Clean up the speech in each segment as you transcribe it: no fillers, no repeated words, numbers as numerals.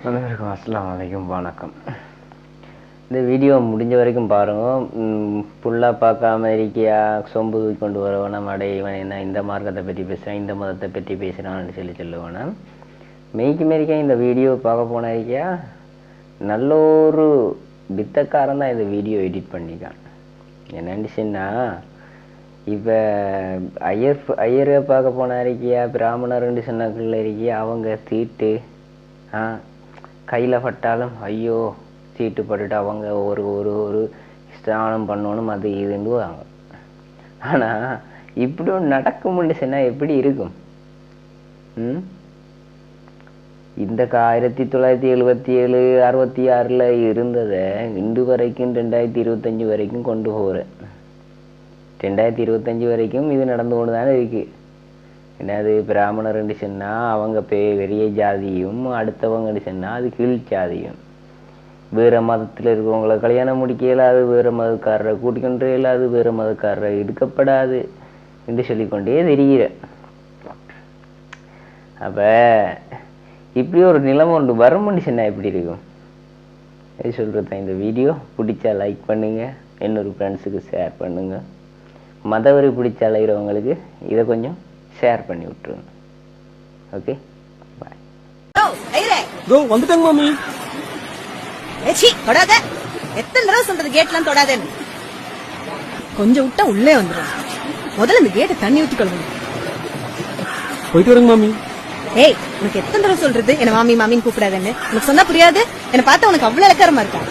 அனைவருக்கும் அஸ்ஸலாமு அலைக்கும், வணக்கம். இந்த வீடியோ முடிஞ்ச வரைக்கும் பாருங்கள். ஃபுல்லாக பார்க்காம இருக்கியா, சொம்பு கொண்டு வரவனா அடையவன் என்ன இந்த மார்க்கத்தை பற்றி பேசுகிறான், இந்த மதத்தை பற்றி பேசுகிறான்னு சொல்லுவேனா. மெய்க்கு மேரிக்கா இந்த வீடியோ பார்க்க போன இருக்கியா, நல்ல ஒரு பித்தக்காரன் தான் இந்த வீடியோ எடிட் பண்ணிக்கான். என்னன்னு சொன்னால், இப்போ ஐயரை பார்க்க போன இருக்கியா, பிராமணர்ன்னு சொன்னக்குள்ள இருக்கியா, அவங்க தீட்டு கையில் பட்டாலும் ஐயோ சீட்டு பட்டுட்டு அவங்க ஒரு ஒரு ஒரு ஸ்நானம் பண்ணணும் அது இதுன்னு வாங்க. ஆனால் இப்படி ஒன்று நடக்கும்னு சொன்னால் எப்படி இருக்கும்? இந்த 1977 66 இருந்ததை இன்று வரைக்கும் 2025 வரைக்கும் கொண்டு போகிறேன். 2025 வரைக்கும் இது நடந்து கொண்டு தானே இருக்கு. என்னது, பிராமணர்ன்னு சொன்னால் அவங்க பெரிய ஜாதியும், அடுத்தவங்கன்னு சொன்னால் அது கீழ் ஜாதியும். வேறு மதத்தில் இருக்கிறவங்கள கல்யாணம் முடிக்கல, அது வேறு மதக்காரரை கூட்டிக்கொண்டே இல்லை, அது வேறு மதக்காரரை எடுக்கப்படாது என்று சொல்லிக்கொண்டே தெரிகிற. அப்போ இப்படி ஒரு நிலைமை ஒன்று வரும்னு சொன்னால் எப்படி இருக்கும்? இது சொல்கிறது தான். இந்த வீடியோ பிடிச்சா லைக் பண்ணுங்கள், இன்னொரு ஃப்ரெண்ட்ஸுக்கு ஷேர் பண்ணுங்கள். மதவரி பிடிச்ச அலைகிறவங்களுக்கு இதை கொஞ்சம் ஷேர் பண்ணி விட்டுருங்க. ஓகே, பாய். வந்துட்டாங்க மாமி. தொடாத. எத்தனை தடவை சொல்றது கேட்லாம் தொடாதேன்னு? கொஞ்சம் விட்டா உள்ளே வந்துடும். முதல்ல இந்த கேட்டை தண்ணி ஊற்றி கொள்ளுங்க. போயிட்டு வரேங்க மாமி. ஏய், உனக்கு எத்தனை தடவை சொல்றது என்ன மாமி மாமின்னு கூப்பிடாதேன்னு? உனக்கு சொன்னா புரியாது. என்ன பார்த்தா உனக்கு அவ்வளவு இலக்காரமா இருக்கா?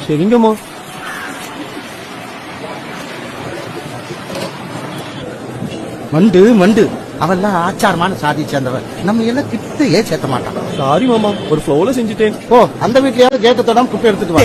சரிங்கம்மா. மண்டு மண்டு அவெல்லாம் ஆச்சாரமான சாதி சேர்ந்தவன். நம்ம எல்லாம் கிட்டே சேர்த்த மாட்டான். சாரி மாமா, ஒரு ஃப்ளோல செஞ்சுட்டேன். ஓ, அந்த வீட்லயாவது கேட்ட தொடாம குப்பை எடுத்துட்டு வா.